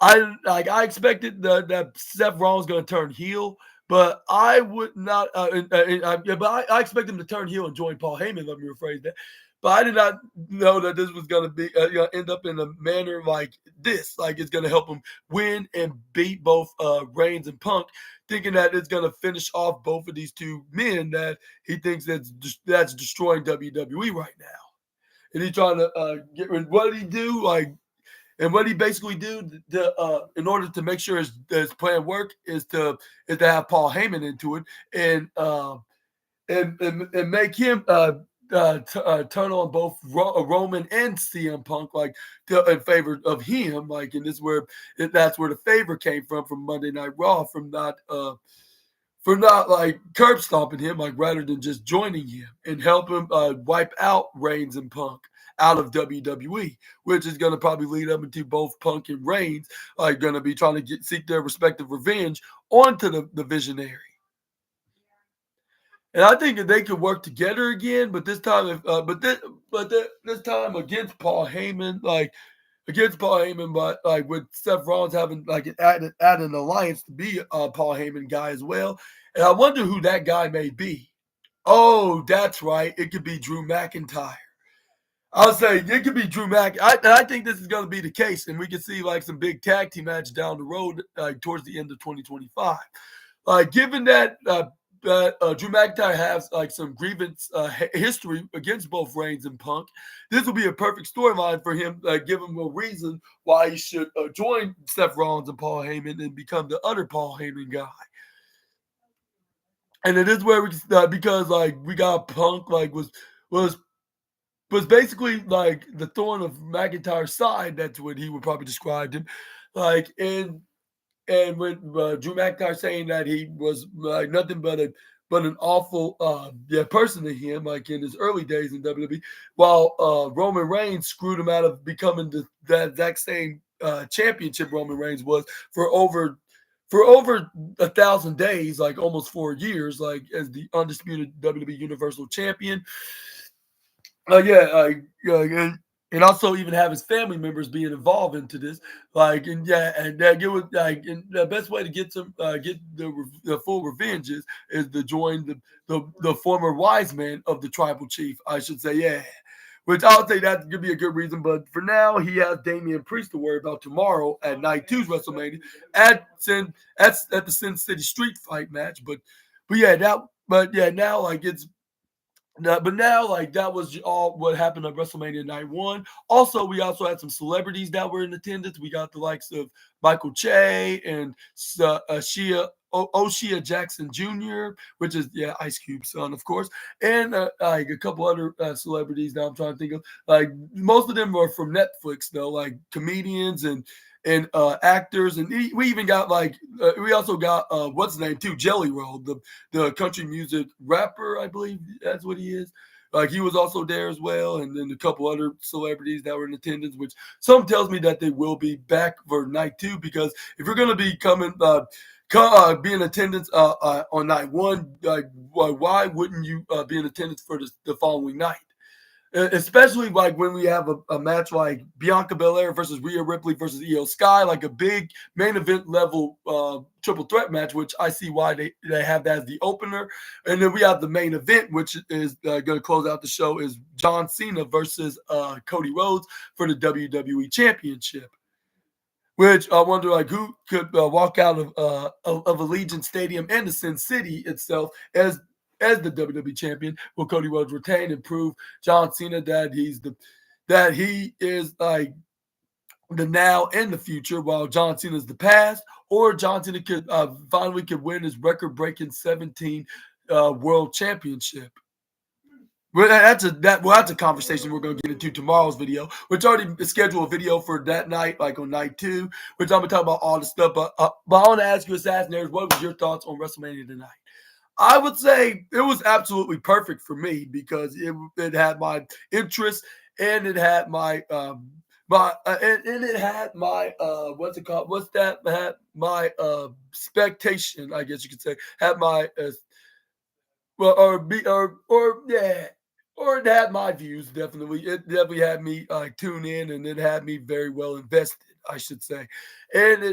I expected that Seth Rollins was going to turn heel, but I would not. But I expect him to turn heel and join Paul Heyman. Let me rephrase that. But I did not know that this was going to be end up in a manner like this. Like it's going to help him win and beat both Reigns and Punk, thinking that it's going to finish off both of these two men that he thinks that's destroying WWE right now. And he's trying to get rid. What did he do? And what he basically do in order to make sure his plan work is to have Paul Heyman into it and make him turn on both Roman and CM Punk in favor of him. Like, and that's where the favor came from Monday Night Raw for not like curb stomping him, like rather than just joining him and help him wipe out Reigns and Punk out of WWE, which is going to probably lead up into both Punk and Reigns going to be trying to seek their respective revenge onto the Visionary. And I think that they could work together again, but this time, this time against Paul Heyman, but like with Seth Rollins having like add an alliance to be a Paul Heyman guy as well. And I wonder who that guy may be. Oh, that's right. It could be Drew McIntyre. I'll say it could be Drew I think this is going to be the case, and we can see like some big tag team match down the road towards the end of 2025. Given that Drew McIntyre has like some grievance history against both Reigns and Punk, this will be a perfect storyline for him, give him a reason why he should join Seth Rollins and Paul Heyman and become the other Paul Heyman guy. And it is where because like we got Punk was basically like the thorn of McIntyre's side. That's what he would probably describe him. And when Drew McIntyre saying that he was nothing but but an awful person to him, like in his early days in WWE. While Roman Reigns screwed him out of becoming that exact same championship Roman Reigns was for over 1,000 days, like almost 4 years, like as the undisputed WWE Universal Champion. And also even have his family members being involved into this, and that it was like, and the best way to get the full revenge is to join the former wise man of the tribal chief, I should say, yeah. Which I'll say that could be a good reason, but for now he has Damian Priest to worry about tomorrow at Night 2's WrestleMania at the Sin City Street Fight match. Now like it's but now, like that was all what happened at WrestleMania Night 1. Also, we also had some celebrities that were in attendance. We got the likes of Michael Che and O'Shea Jackson Jr., which is Ice Cube's son, of course, and like a couple other celebrities that I'm trying to think of. Like most of them are from Netflix, though, like comedians and actors, and we even got we also got what's his name too, Jelly Roll, the country music rapper, I believe that's what he is. Like he was also there as well, and then a couple other celebrities that were in attendance. Which some tells me that they will be back for Night 2, because if you're going to be coming, be in attendance on Night 1, like why wouldn't you be in attendance for the following night? Especially like when we have a match like Bianca Belair versus Rhea Ripley versus Io Sky, like a big main event level triple threat match, which I see why they have that as the opener. And then we have the main event, which is going to close out the show, is John Cena versus Cody Rhodes for the WWE Championship. Which I wonder, like, who could walk out of Allegiant Stadium and the Sin City itself as the WWE champion? Will Cody Rhodes retain and prove John Cena that he is like the now and the future, while John Cena is the past? Or John Cena could finally win his record-breaking 17 world championship? Well, that's a conversation we're going to get into tomorrow's video, which already scheduled a video for that night, like on Night 2, which I'm going to talk about all the stuff. But I want to ask you, Assassinators, what was your thoughts on WrestleMania tonight? I would say it was absolutely perfect for me, because it had my interest, and it had my it had my what's it called? What's that? Had my expectation, I guess you could say. Had my well, or it had my views. Definitely, it definitely had me tune in, and it had me very well invested, I should say. And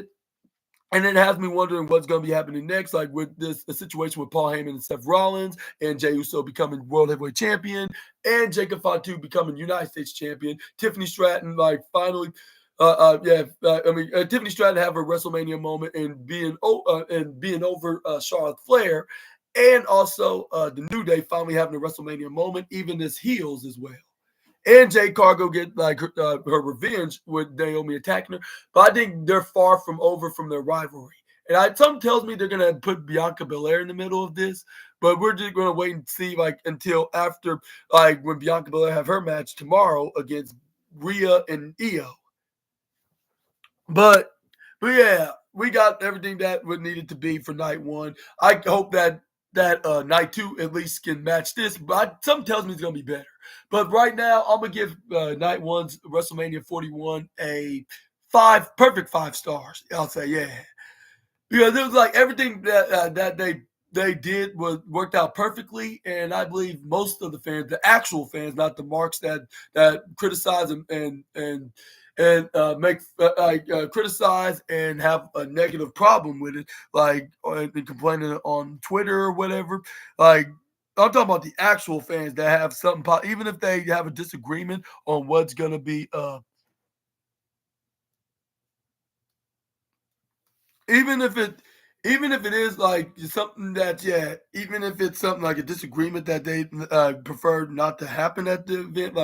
it has me wondering what's going to be happening next, like with a situation with Paul Heyman and Seth Rollins, and Jey Uso becoming World Heavyweight Champion, and Jacob Fatu becoming United States Champion. Tiffany Stratton, like, finally, Tiffany Stratton have her WrestleMania moment and being over Charlotte Flair, and also the New Day finally having a WrestleMania moment, even as heels as well. And Jade Cargill get like her revenge with Naomi attacking her, but I think they're far from over from their rivalry. And something tells me they're gonna put Bianca Belair in the middle of this, but we're just gonna wait and see, like, until after, like, when Bianca Belair have her match tomorrow against Rhea and Io. But yeah, we got everything that would needed to be for Night 1. I hope that Night 2 at least can match this, but something tells me it's gonna be better. But right now, I'm gonna give Night 1's WrestleMania 41 a perfect 5 stars. I'll say, yeah, because it was like everything that they did worked out perfectly, and I believe most of the fans, the actual fans, not the marks that criticize and make criticize and have a negative problem with it, like and complaining on Twitter or whatever. Like, I'm talking about the actual fans that have something, even if they have a disagreement on what's gonna be even if it is like something that, even if it's something like a disagreement that they prefer not to happen at the event,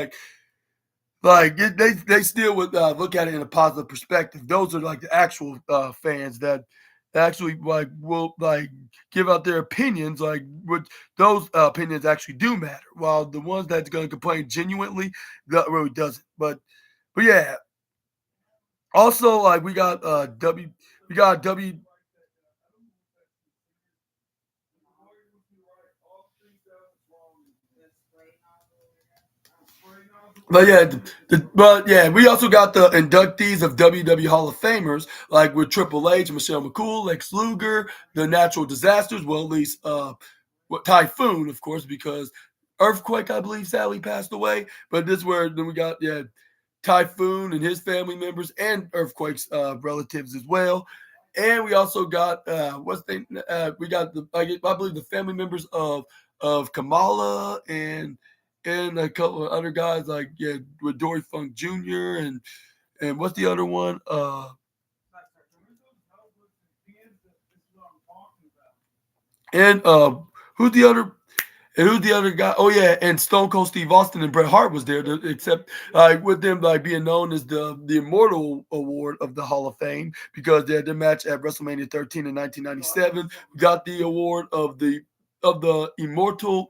they still would look at it in a positive perspective. Those are like the actual fans that actually like will like give out their opinions, like what those opinions actually do matter. While the ones that's going to complain genuinely, that really doesn't. But yeah. Also, like we got W But yeah, but yeah, we also got the inductees of WWE Hall of Famers, like with Triple H, Michelle McCool, Lex Luger, the natural disasters. Well, at least Typhoon, of course, because Earthquake, I believe, sadly passed away. But this where then we got Typhoon and his family members and Earthquake's relatives as well. And we also got we got I believe the family members of Kamala and a couple of other guys like with Dory Funk Jr. and what's the other one? And who's the other? And who's the other guy? Oh yeah, and Stone Cold Steve Austin and Bret Hart was there. Except with them like being known as the Immortal Award of the Hall of Fame because they had their match at WrestleMania 13 in 1997. Got the award of the Immortal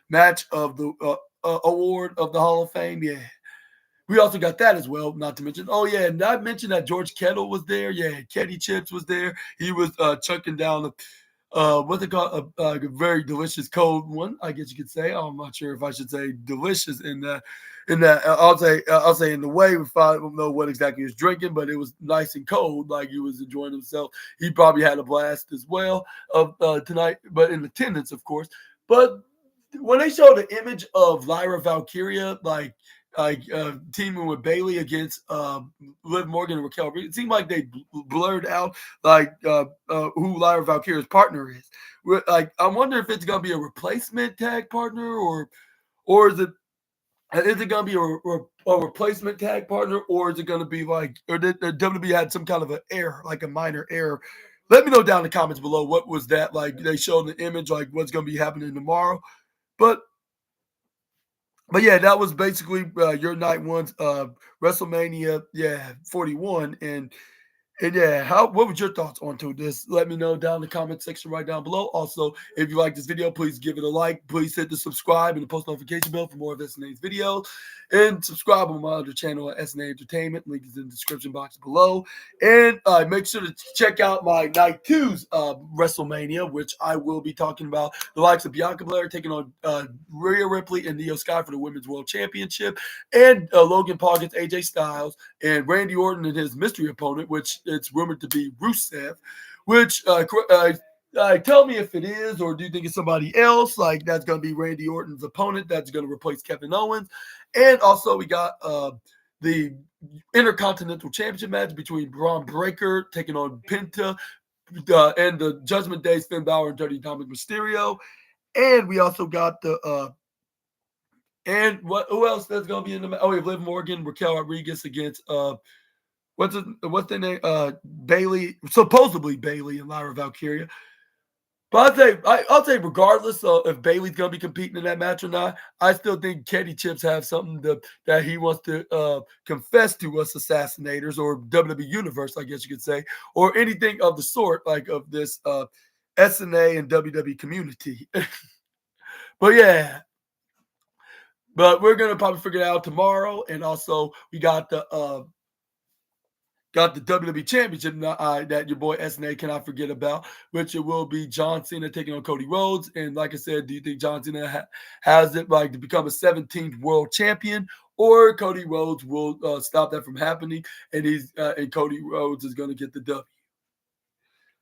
match of the award of the Hall of Fame. Yeah. We also got that as well, not to mention. Oh, yeah, and I mentioned that George Kettle was there. Yeah, Ketty Chips was there. He was chunking down what's it called? A very delicious cold one, I guess you could say. I'm not sure if I should say delicious in that. I'll say in the way if I don't know what exactly he was drinking, but it was nice and cold, like he was enjoying himself. He probably had a blast as well of tonight, but in attendance, of course. But when they showed the image of Lyra Valkyria, teaming with Bailey against Liv Morgan and Raquel Reed. It seemed like they blurred out who Lyra Valkyria's partner is. I wonder if it's gonna be a replacement tag partner or is it gonna be a replacement tag partner or is it gonna be or did the WWE had some kind of an error, like a minor error? Let me know down in the comments below what was that like. They showed the image like what's gonna be happening tomorrow, but yeah, that was basically your night one's WrestleMania, 41, and yeah, what was your thoughts onto this? Let me know down in the comment section right down below. Also, if you like this video, please give it a like. Please hit the subscribe and the post notification bell for more of SNA's videos. And subscribe on my other channel at SNA Entertainment. Link is in the description box below. And make sure to check out my Night 2's WrestleMania, which I will be talking about the likes of Bianca Belair taking on Rhea Ripley and Io Sky for the Women's World Championship. And Logan Paul against AJ Styles. And Randy Orton and his mystery opponent, which it's rumored to be Rusev, which tell me if it is or do you think it's somebody else? Like that's going to be Randy Orton's opponent that's going to replace Kevin Owens. And also we got the Intercontinental Championship match between Braun Breaker taking on Penta and the Judgment Day's Finn Balor and Dirty Dominic Mysterio. And we also got the and who else that's going to be in the match? Oh, we have Liv Morgan, Raquel Rodriguez against what's the name? Bailey, supposedly Bailey and Lyra Valkyria. But I'll say regardless of if Bailey's gonna be competing in that match or not, I still think Kenny Chips have something that he wants to confess to us assassinators or WWE Universe, I guess you could say, or anything of the sort, like of this SNA and WWE community. But yeah. But we're gonna probably figure it out tomorrow. And also we got the WWE Championship that your boy SNA cannot forget about, which it will be John Cena taking on Cody Rhodes. And like I said, do you think John Cena has it like to become a 17th world champion, or Cody Rhodes will stop that from happening, and Cody Rhodes is going to get the W?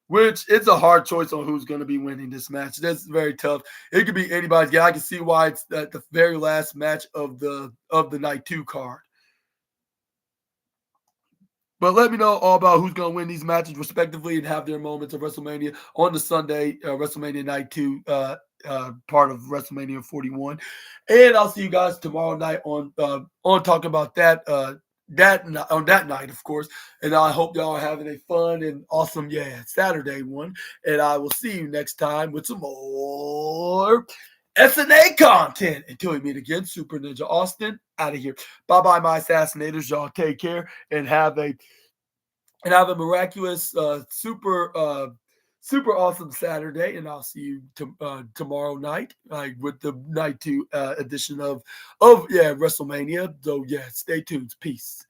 Which it's a hard choice on who's going to be winning this match. That's very tough. It could be anybody's game. I can see why it's at the very last match of the night 2 card. But let me know all about who's going to win these matches respectively and have their moments of WrestleMania on the Sunday, WrestleMania Night 2, part of WrestleMania 41. And I'll see you guys tomorrow night on talking about that on that night, of course. And I hope y'all are having a fun and awesome, Saturday one. And I will see you next time with some more SNA content. Until we meet again, Super Ninja Austin out of here. Bye-bye, my assassinators. Y'all take care and have a miraculous, super awesome Saturday. And I'll see you tomorrow night, with the night 2 edition of WrestleMania. So stay tuned. Peace.